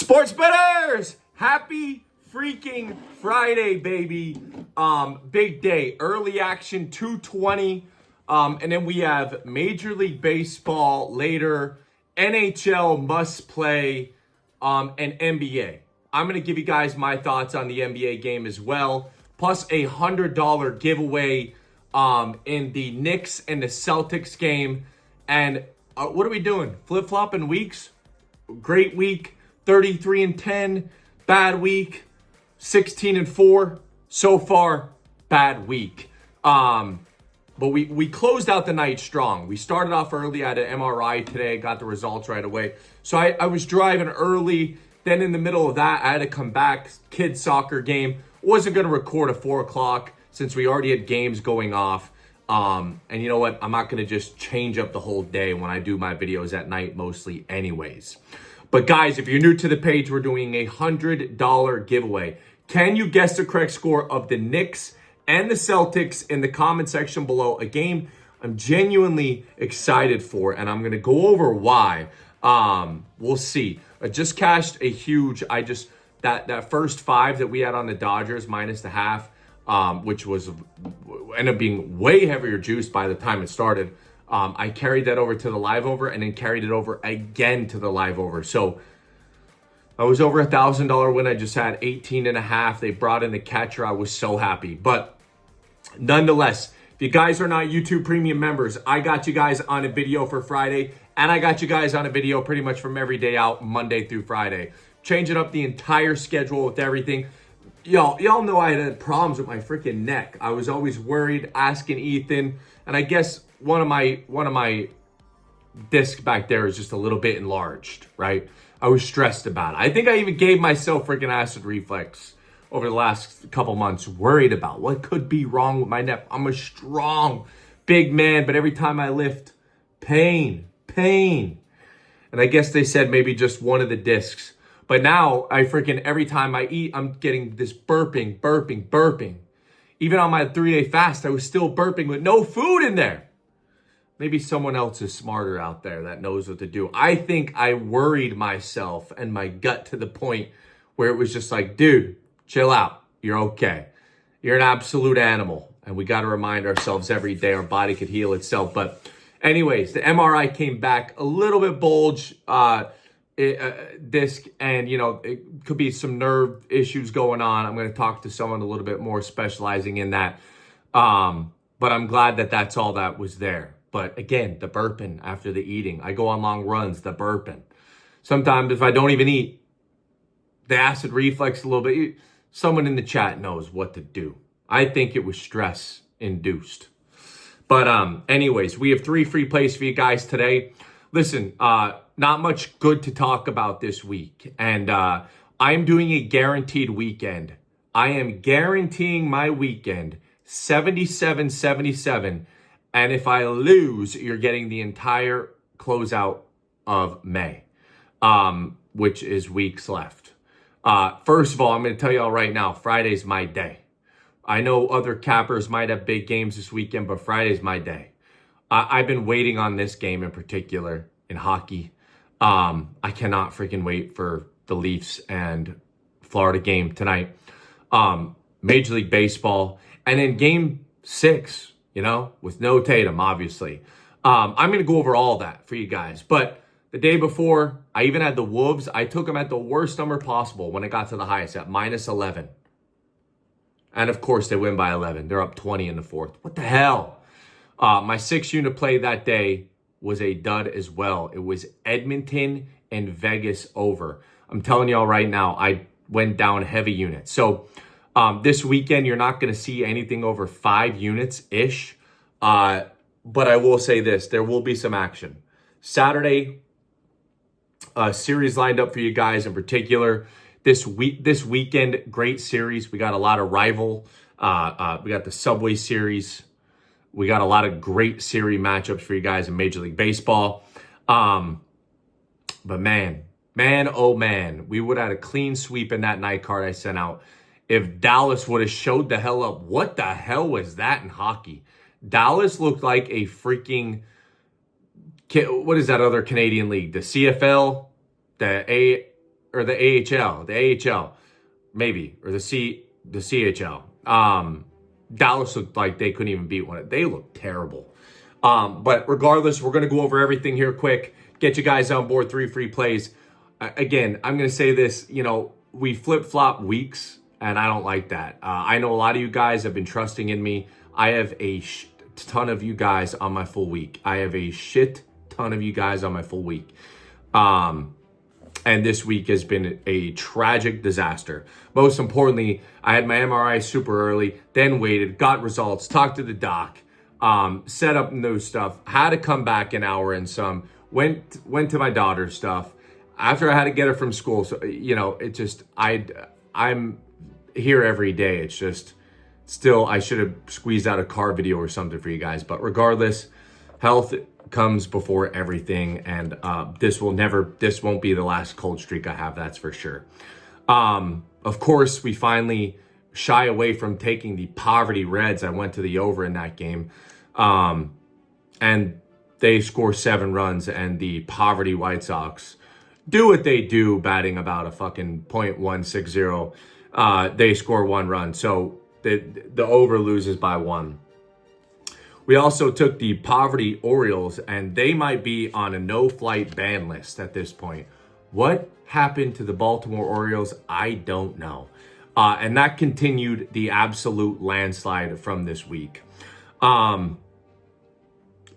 Sports bettors, happy freaking Friday, baby. Big day, early action, 2:20. And then we have Major League Baseball later, NHL must play, and NBA. I'm going to give you guys my thoughts on the NBA game as well, plus a $100 giveaway in the Knicks and the Celtics game. And what are we doing? Flip-flopping weeks? Great week. 33-10, bad week. 16-4, so far, bad week. But we closed out the night strong. We started off early. I had an MRI today, got the results right away. So I was driving early. Then in the middle of that, I had to come back. Kids soccer game. Wasn't going to record at 4 o'clock since we already had games going off. And you know what? I'm not going to just change up the whole day when I do my videos at night mostly anyways. But guys, if you're new to the page, we're doing a $100 giveaway. Can you guess the correct score of the Knicks and the Celtics in the comment section below? A game I'm genuinely excited for, and I'm going to go over why. We'll see. I just cashed a huge, that first 5 that we had on the Dodgers minus the half, which was ended up being way heavier juice by the time it started. I carried that over to the live over and then carried it over again to the live over. So I was over $1,000 win. I just had 18.5. They brought in the catcher. I was so happy. But nonetheless, if you guys are not YouTube premium members, I got you guys on a video for Friday, and I got you guys on a video pretty much from every day out, Monday through Friday. Changing up the entire schedule with everything. Y'all know I had problems with my freaking neck. I was always worried, asking Ethan, and I guess one of my discs back there is just a little bit enlarged, right? I was stressed about it. I think I even gave myself freaking acid reflux over the last couple months, worried about what could be wrong with my neck. I'm a strong, big man, but every time I lift, pain. And I guess they said maybe just one of the discs. But now every time I eat, I'm getting this burping. Even on my 3-day fast, I was still burping with no food in there. Maybe someone else is smarter out there that knows what to do. I think I worried myself and my gut to the point where it was just like, dude, chill out. You're okay. You're an absolute animal. And we got to remind ourselves every day our body could heal itself. But anyways, the MRI came back a little bit bulge disc, and it could be some nerve issues going on. I'm going to talk to someone a little bit more specializing in that. But I'm glad that that's all that was there. But again, the burping after the eating. I go on long runs, the burping. Sometimes if I don't even eat, the acid reflux a little bit. Someone in the chat knows what to do. I think it was stress induced. But anyways, we have 3 free plays for you guys today. Listen, not much good to talk about this week. And I'm doing a guaranteed weekend. I am guaranteeing my weekend 77-77. And if I lose, you're getting the entire closeout of May, which is weeks left. First of all, I'm going to tell you all right now, Friday's my day. I know other cappers might have big games this weekend, but Friday's my day. I've been waiting on this game in particular in hockey. I cannot freaking wait for the Leafs and Florida game tonight. Major League Baseball. And then game 6, with no Tatum, obviously. I'm going to go over all that for you guys. But the day before, I even had the Wolves. I took them at the worst number possible when it got to the highest, at minus 11. And of course, they win by 11. They're up 20 in the 4th. What the hell? My 6-unit play that day was a dud as well. It was Edmonton and Vegas over. I'm telling y'all right now, I went down heavy units. So this weekend, you're not going to see anything over 5 units-ish. But I will say this. There will be some action. Saturday, series lined up for you guys in particular. This weekend, great series. We got a lot of rival. We got the Subway Series. We got a lot of great series matchups for you guys in Major League Baseball. But man, oh man, we would have had a clean sweep in that night card I sent out if Dallas would have showed the hell up. What the hell was that in hockey? Dallas looked like a freaking, what is that other Canadian league? The CFL, the or the AHL, maybe, or the CHL. Dallas looked like they couldn't even beat one. They looked terrible. But regardless, we're going to go over everything here quick. Get you guys on board. 3 free plays. Again, I'm going to say this, we flip-flop weeks, and I don't like that. I know a lot of you guys have been trusting in me. I have a ton of you guys on my full week. I have a shit ton of you guys on my full week. And this week has been a tragic disaster. Most importantly, I had my MRI super early, then waited, got results, talked to the doc, set up new stuff, had to come back an hour and some, went to my daughter's stuff after I had to get her from school. So, it just, I'm here every day. It's just still, I should have squeezed out a car video or something for you guys. But regardless, health comes before everything, and this won't be the last cold streak I have, that's for sure. Of course, we finally shy away from taking the poverty Reds. I went to the over in that game, and they score 7 runs, and the poverty White Sox do what they do, batting about a fucking .160. They score 1 run, so the over loses by 1. We also took the poverty Orioles, and they might be on a no-flight ban list at this point. What happened to the Baltimore Orioles? I don't know. And that continued the absolute landslide from this week.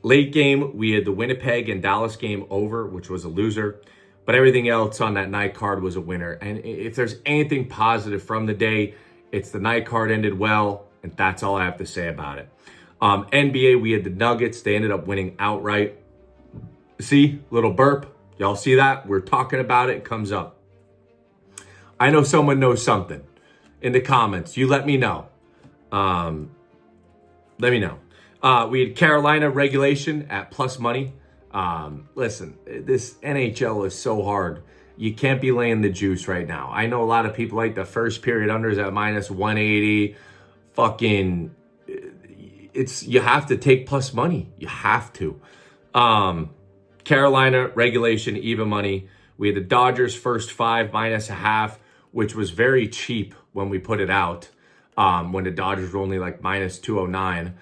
Late game, we had the Winnipeg and Dallas game over, which was a loser. But everything else on that night card was a winner. And if there's anything positive from the day, it's the night card ended well, and that's all I have to say about it. NBA, we had the Nuggets. They ended up winning outright. See, little burp. Y'all see that? We're talking about it. It comes up. I know someone knows something. In the comments, you let me know. Let me know. We had Carolina regulation at plus money. Listen, this NHL is so hard. You can't be laying the juice right now. I know a lot of people like the first period unders at minus 180. Fucking... you have to take plus money. You have to. Carolina regulation, even money. We had the Dodgers first 5 minus a half, which was very cheap when we put it out. When the Dodgers were only like minus 209.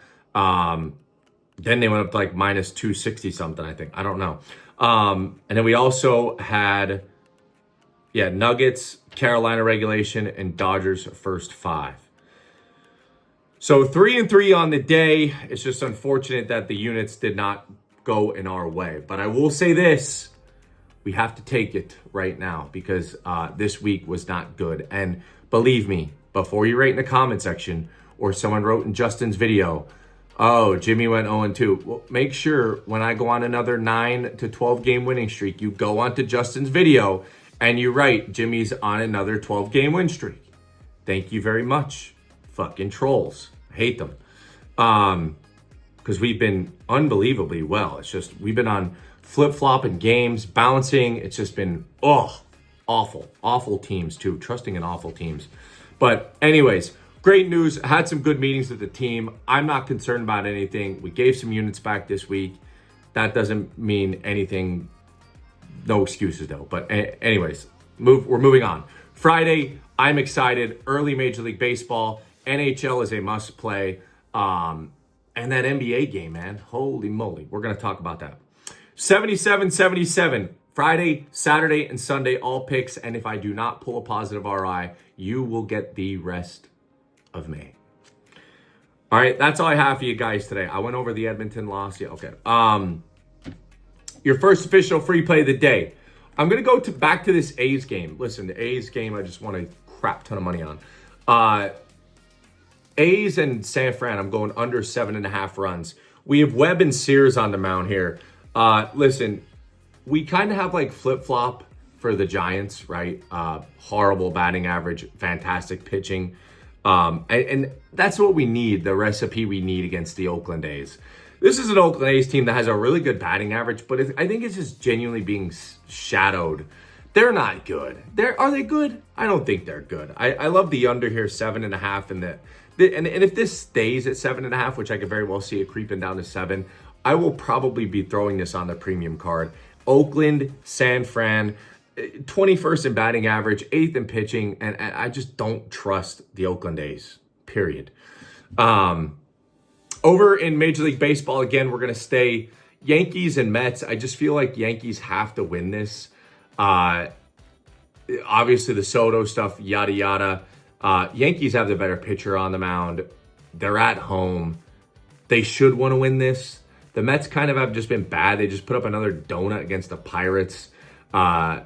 Then they went up to like minus 260 something, I think. I don't know. And then we also had, Nuggets, Carolina regulation, and Dodgers first 5. So 3-3 on the day. It's just unfortunate that the units did not go in our way. But I will say this, we have to take it right now because this week was not good. And believe me, before you write in the comment section or someone wrote in Justin's video, oh, Jimmy went 0-2. Well, make sure when I go on another 9 to 12 game winning streak, you go onto Justin's video and you write Jimmy's on another 12 game win streak. Thank you very much. Fucking trolls. I hate them. Because we've been unbelievably well. It's just, we've been on flip-flopping games, bouncing. It's just been, awful teams too. Trusting in awful teams. But anyways, great news. Had some good meetings with the team. I'm not concerned about anything. We gave some units back this week. That doesn't mean anything. No excuses though. But anyways, we're moving on. Friday, I'm excited. Early Major League Baseball. NHL is a must play. And that NBA game, man. Holy moly. We're going to talk about that. 77-77. Friday, Saturday, and Sunday, all picks. And if I do not pull a positive RI, you will get the rest of May. All right, that's all I have for you guys today. I went over the Edmonton loss. Yeah, okay. Your first official free play of the day. I'm going to go back to this A's game. Listen, the A's game, I just want a crap ton of money on. A's and San Fran, I'm going under 7.5 runs. We have Webb and Sears on the mound here. Listen, we kind of have like flip-flop for the Giants, right? Horrible batting average, fantastic pitching. And that's what we need, the recipe we need against the Oakland A's. This is an Oakland A's team that has a really good batting average, but I think it's just genuinely being shadowed. They're not good. Are they good? I don't think they're good. I love the under here, 7.5, and if this stays at 7.5, which I could very well see it creeping down to 7, I will probably be throwing this on the premium card. Oakland, San Fran, 21st in batting average, 8th in pitching, and I just don't trust the Oakland A's, period. Over in Major League Baseball, again, we're going to stay Yankees and Mets. I just feel like Yankees have to win this. Obviously, the Soto stuff, yada, yada. Yankees have the better pitcher on the mound. They're at home. They should want to win this. The Mets kind of have just been bad. They just put up another donut against the Pirates. The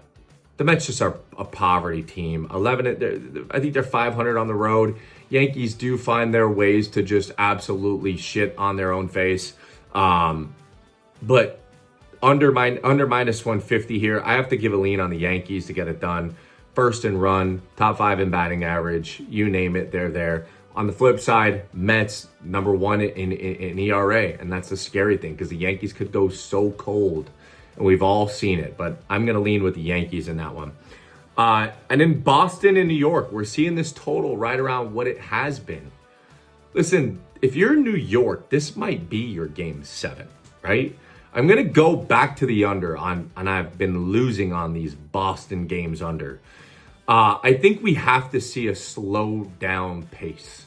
Mets just are a poverty team. I think they're 500 on the road. Yankees do find their ways to just absolutely shit on their own face. But under minus 150 here, I have to give a lean on the Yankees to get it done. First in run, top 5 in batting average, you name it, they're there. On the flip side, Mets number 1 in ERA, and that's the scary thing because the Yankees could go so cold, and we've all seen it. But I'm going to lean with the Yankees in that one. And in Boston and New York, we're seeing this total right around what it has been. Listen, if you're in New York, this might be your game 7, right? I'm going to go back to the under and I've been losing on these Boston games under. I think we have to see a slow down pace.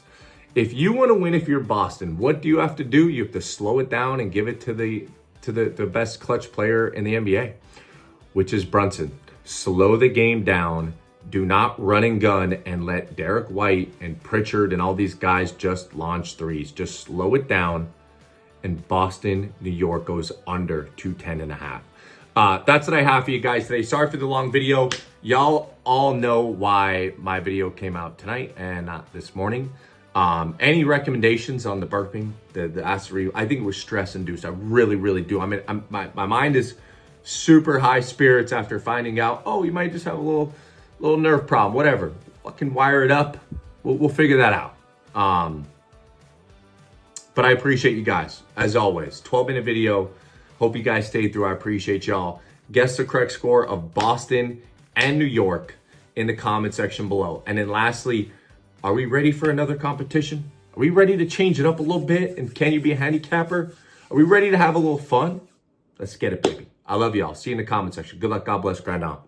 If you want to win, if you're Boston, what do you have to do? You have to slow it down and give it to the best clutch player in the NBA, which is Brunson. Slow the game down. Do not run and gun and let Derek White and Pritchard and all these guys just launch threes. Just slow it down. And Boston, New York goes under 210.5. That's what I have for you guys today. Sorry for the long video. Y'all all know why my video came out tonight and not this morning. Any recommendations on the burping, the acid? I think it was stress induced. I really, really do. I mean, my mind is super high spirits after finding out, oh, you might just have a little nerve problem, whatever. Fucking wire it up. We'll figure that out. But I appreciate you guys, as always. 12-minute video. Hope you guys stayed through. I appreciate y'all. Guess the correct score of Boston and New York in the comment section below. And then lastly, are we ready for another competition? Are we ready to change it up a little bit? And can you be a handicapper? Are we ready to have a little fun? Let's get it, baby. I love y'all. See you in the comment section. Good luck. God bless. Grind on.